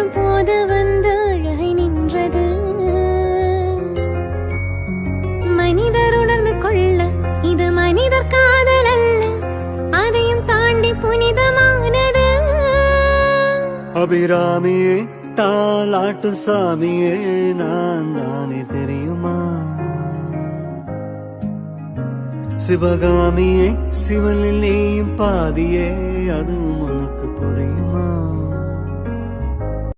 வரும் போது வந்து அழகை நின்றது. மனிதர் உணர்ந்து கொள்ள இது மனிதர் காதல் அல்ல, அதையும் தாண்டி புனிதமானது. அபிராமியே தாலாட்டு சாமியே நான் தானே தெரியுமா? சிவகாமியே சிவனில் நீயும் பாதியே அதுவும் உனக்கு